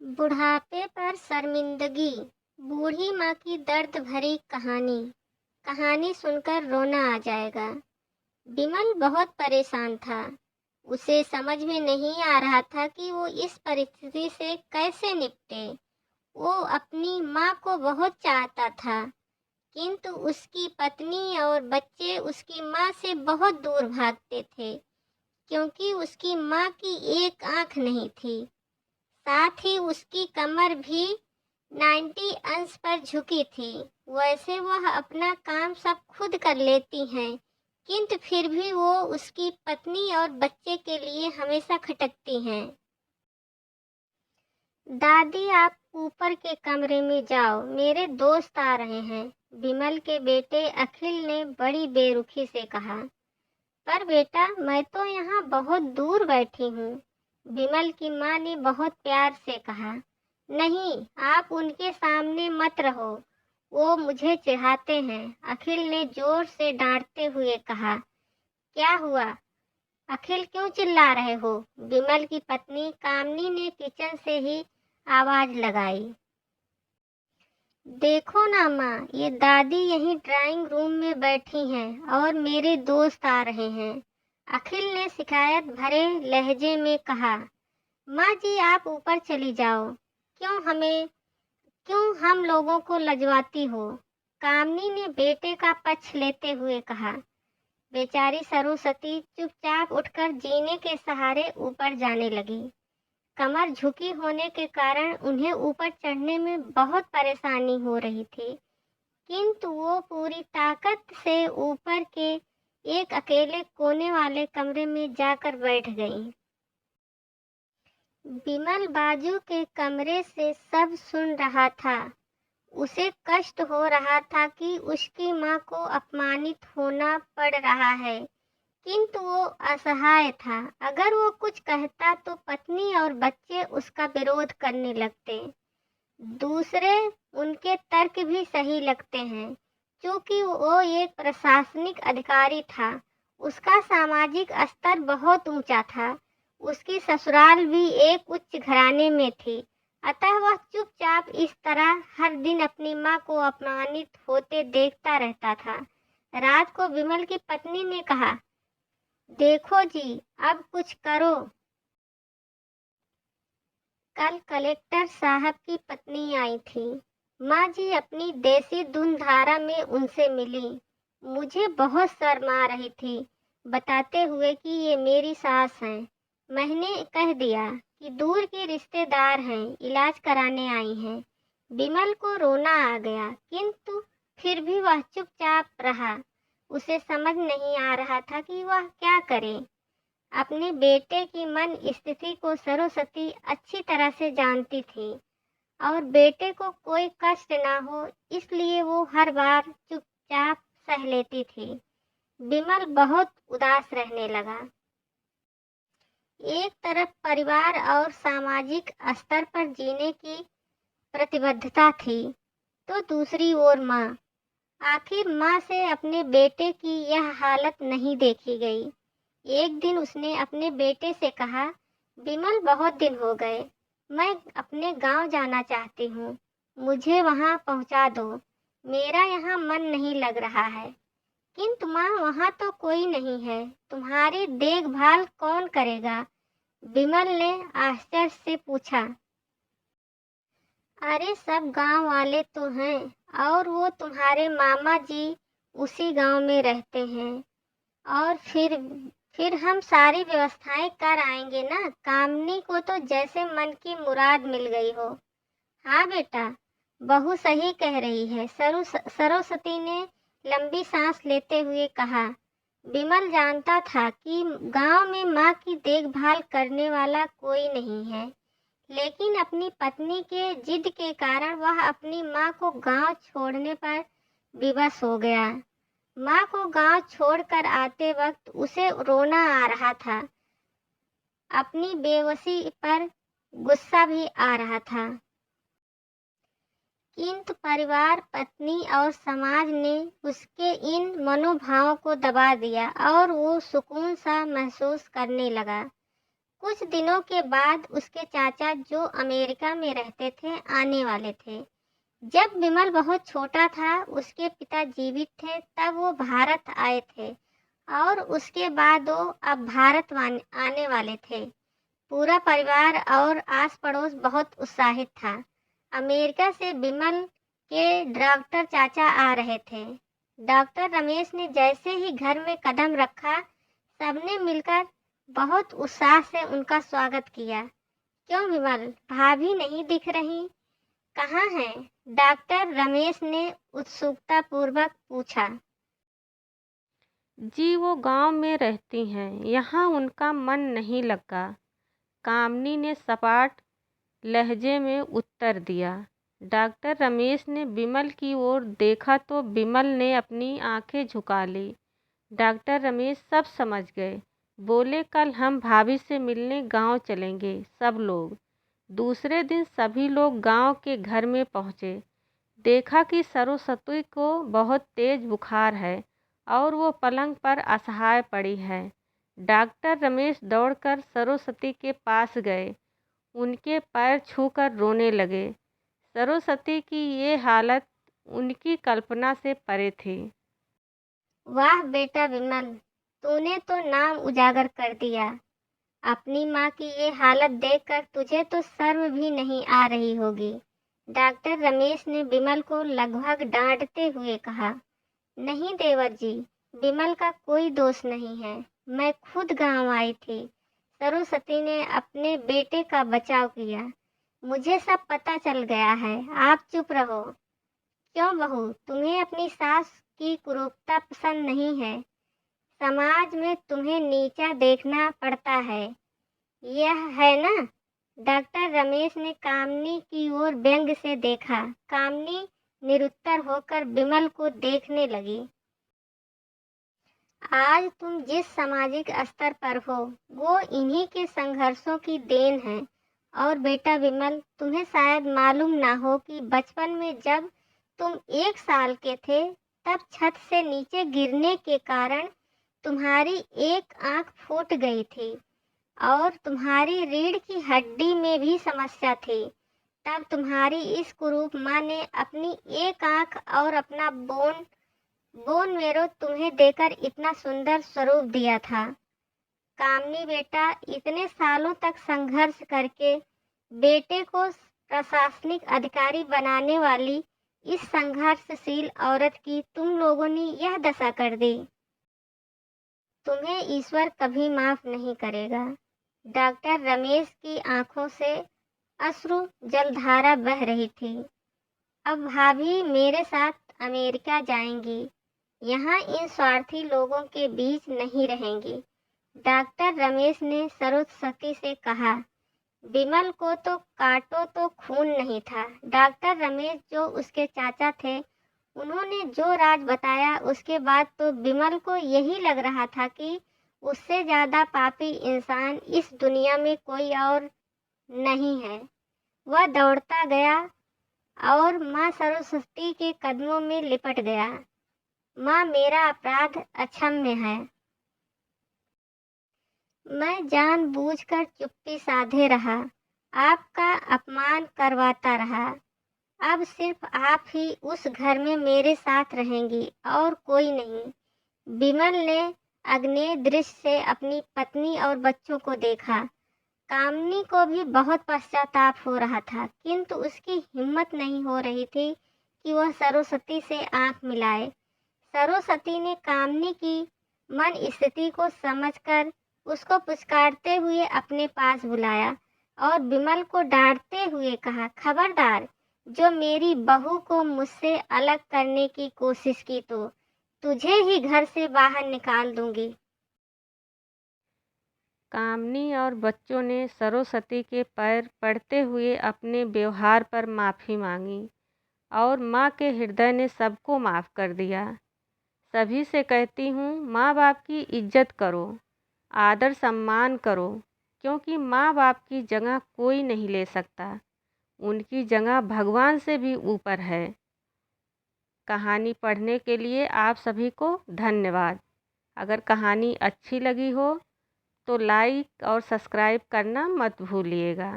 बुढ़ापे पर शर्मिंदगी। बूढ़ी माँ की दर्द भरी कहानी। कहानी सुनकर रोना आ जाएगा। बिमल बहुत परेशान था। उसे समझ में नहीं आ रहा था कि वो इस परिस्थिति से कैसे निपटे। वो अपनी माँ को बहुत चाहता था, किंतु उसकी पत्नी और बच्चे उसकी माँ से बहुत दूर भागते थे, क्योंकि उसकी माँ की एक आंख नहीं थी। साथ ही उसकी कमर भी 90 अंश पर झुकी थी। वैसे वह अपना काम सब खुद कर लेती हैं, किंतु फिर भी वो उसकी पत्नी और बच्चे के लिए हमेशा खटकती हैं। दादी, आप ऊपर के कमरे में जाओ, मेरे दोस्त आ रहे हैं, विमल के बेटे अखिल ने बड़ी बेरुखी से कहा। पर बेटा, मैं तो यहाँ बहुत दूर बैठी हूँ, विमल की माँ ने बहुत प्यार से कहा। नहीं, आप उनके सामने मत रहो, वो मुझे चिढ़ाते हैं, अखिल ने जोर से डांटते हुए कहा। क्या हुआ अखिल, क्यों चिल्ला रहे हो? विमल की पत्नी कामनी ने किचन से ही आवाज लगाई। देखो ना माँ, ये दादी यहीं ड्राइंग रूम में बैठी हैं और मेरे दोस्त आ रहे हैं, अखिल ने शिकायत भरे लहजे में कहा। माँ जी, आप ऊपर चली जाओ, क्यों हम लोगों को लजवाती हो? कामनी ने बेटे का पक्ष लेते हुए कहा। बेचारी सरस्वती चुपचाप उठकर जीने के सहारे ऊपर जाने लगी। कमर झुकी होने के कारण उन्हें ऊपर चढ़ने में बहुत परेशानी हो रही थी, किंतु वो पूरी ताकत से ऊपर के एक अकेले कोने वाले कमरे में जाकर बैठ गईं। बिमल बाजू के कमरे से सब सुन रहा था। उसे कष्ट हो रहा था कि उसकी माँ को अपमानित होना पड़ रहा है, किंतु वो असहाय था। अगर वो कुछ कहता तो पत्नी और बच्चे उसका विरोध करने लगते। दूसरे, उनके तर्क भी सही लगते हैं, क्योंकि वो एक प्रशासनिक अधिकारी था। उसका सामाजिक स्तर बहुत ऊंचा था। उसकी ससुराल भी एक उच्च घराने में थी, अतः वह चुपचाप इस तरह हर दिन अपनी माँ को अपमानित होते देखता रहता था। रात को विमल की पत्नी ने कहा, देखो जी, अब कुछ करो। कल कलेक्टर साहब की पत्नी आई थी। माँ जी अपनी देसी धुन धारा में उनसे मिली। मुझे बहुत शर्म आ रही थी, बताते हुए कि ये मेरी सास हैं। मैंने कह दिया कि दूर के रिश्तेदार हैं, इलाज कराने आई हैं। बिमल को रोना आ गया, किंतु फिर भी वह चुपचाप रहा। उसे समझ नहीं आ रहा था कि वह क्या करे। अपने बेटे की मन स्थिति को सरस्वती अच्छी तरह से जानती थी और बेटे को कोई कष्ट ना हो, इसलिए वो हर बार चुपचाप सह लेती थी। बिमल बहुत उदास रहने लगा। एक तरफ परिवार और सामाजिक स्तर पर जीने की प्रतिबद्धता थी, तो दूसरी ओर माँ। आखिर माँ से अपने बेटे की यह हालत नहीं देखी गई। एक दिन उसने अपने बेटे से कहा, बिमल, बहुत दिन हो गए, मैं अपने गांव जाना चाहती हूँ, मुझे वहां पहुंचा दो, मेरा यहाँ मन नहीं लग रहा है। किंतु माँ, वहां तो कोई नहीं है, तुम्हारी देखभाल कौन करेगा? बिमल ने आश्चर्य से पूछा। अरे, सब गांव वाले तो हैं और वो तुम्हारे मामा जी उसी गांव में रहते हैं, और फिर हम सारी व्यवस्थाएं कर आएंगे ना। कामनी को तो जैसे मन की मुराद मिल गई हो। हाँ बेटा, बहू सही कह रही है, सरस्वती ने लंबी सांस लेते हुए कहा। बिमल जानता था कि गांव में माँ की देखभाल करने वाला कोई नहीं है, लेकिन अपनी पत्नी के जिद के कारण वह अपनी माँ को गांव छोड़ने पर विवश हो गया। माँ को गांव छोड़कर आते वक्त उसे रोना आ रहा था। अपनी बेबसी पर गुस्सा भी आ रहा था, किंतु परिवार, पत्नी और समाज ने उसके इन मनोभावों को दबा दिया और वो सुकून सा महसूस करने लगा। कुछ दिनों के बाद उसके चाचा जो अमेरिका में रहते थे आने वाले थे। जब विमल बहुत छोटा था, उसके पिता जीवित थे, तब वो भारत आए थे और उसके बाद वो अब भारत आने वाले थे। पूरा परिवार और आस पड़ोस बहुत उत्साहित था। अमेरिका से विमल के डॉक्टर चाचा आ रहे थे। डॉक्टर रमेश ने जैसे ही घर में कदम रखा, सबने मिलकर बहुत उत्साह से उनका स्वागत किया। क्यों विमल, भाभी नहीं दिख रही, कहाँ हैं? डॉक्टर रमेश ने उत्सुकता पूर्वक पूछा। जी वो गांव में रहती हैं, यहाँ उनका मन नहीं लगा, कामनी ने सपाट लहजे में उत्तर दिया। डॉक्टर रमेश ने विमल की ओर देखा तो विमल ने अपनी आंखें झुका ली। डॉक्टर रमेश सब समझ गए। बोले, कल हम भाभी से मिलने गांव चलेंगे सब लोग। दूसरे दिन सभी लोग गांव के घर में पहुंचे। देखा कि सरस्वती को बहुत तेज बुखार है और वो पलंग पर असहाय पड़ी है। डॉक्टर रमेश दौड़कर सरस्वती के पास गए, उनके पैर छूकर रोने लगे। सरस्वती की ये हालत उनकी कल्पना से परे थी। वाह बेटा विमल, तूने तो नाम उजागर कर दिया। अपनी माँ की ये हालत देखकर तुझे तो शर्म भी नहीं आ रही होगी। डॉक्टर रमेश ने विमल को लगभग डांटते हुए कहा। नहीं देवर जी, विमल का कोई दोष नहीं है। मैं खुद गांव आई थी। सरस्वती ने अपने बेटे का बचाव किया। मुझे सब पता चल गया है, आप चुप रहो। क्यों बहू, तुम्हें अपनी सास की क्रूरता पसंद नहीं है? समाज में तुम्हें नीचा देखना पड़ता है, यह है ना? डॉक्टर रमेश ने कामनी की ओर व्यंग से देखा। कामनी निरुत्तर होकर विमल को देखने लगी। आज तुम जिस सामाजिक स्तर पर हो, वो इन्हीं के संघर्षों की देन है। और बेटा विमल, तुम्हें शायद मालूम ना हो कि बचपन में जब तुम 1 साल के थे, तब छत से नीचे गिरने के कारण तुम्हारी एक आंख फूट गई थी और तुम्हारी रीढ़ की हड्डी में भी समस्या थी। तब तुम्हारी इस कुरूप माँ ने अपनी एक आंख और अपना बोन मेरो तुम्हें देकर इतना सुंदर स्वरूप दिया था। कामनी बेटा, इतने सालों तक संघर्ष करके बेटे को प्रशासनिक अधिकारी बनाने वाली इस संघर्षशील औरत की तुम लोगों ने यह दशा कर दी। तुम्हें ईश्वर कभी माफ नहीं करेगा। डॉक्टर रमेश की आंखों से अश्रु जलधारा बह रही थी। अब भाभी मेरे साथ अमेरिका जाएंगी, यहाँ इन स्वार्थी लोगों के बीच नहीं रहेंगी। डॉक्टर रमेश ने सरस्वती से कहा। विमल को तो काटो तो खून नहीं था। डॉक्टर रमेश जो उसके चाचा थे, उन्होंने जो राज बताया, उसके बाद तो विमल को यही लग रहा था कि उससे ज्यादा पापी इंसान इस दुनिया में कोई और नहीं है। वह दौड़ता गया और माँ सरस्वती के कदमों में लिपट गया। माँ, मेरा अपराध अक्षम्य है। मैं जानबूझकर चुप्पी साधे रहा, आपका अपमान करवाता रहा। अब सिर्फ आप ही उस घर में मेरे साथ रहेंगी और कोई नहीं। विमल ने अग्नेय दृष्टि से अपनी पत्नी और बच्चों को देखा। कामनी को भी बहुत पश्चाताप हो रहा था, किंतु उसकी हिम्मत नहीं हो रही थी कि वह सरस्वती से आंख मिलाए। सरस्वती ने कामनी की मन स्थिति को समझकर उसको पुचकारते हुए अपने पास बुलाया और विमल को डांटते हुए कहा, खबरदार, जो मेरी बहू को मुझसे अलग करने की कोशिश की तो तुझे ही घर से बाहर निकाल दूंगी। कामनी और बच्चों ने सरस्वती के पैर पड़ते हुए अपने व्यवहार पर माफ़ी मांगी और माँ के हृदय ने सबको माफ़ कर दिया। सभी से कहती हूँ, माँ बाप की इज्जत करो, आदर सम्मान करो, क्योंकि माँ बाप की जगह कोई नहीं ले सकता। उनकी जगह भगवान से भी ऊपर है। कहानी पढ़ने के लिए आप सभी को धन्यवाद। अगर कहानी अच्छी लगी हो तो लाइक और सब्सक्राइब करना मत भूलिएगा।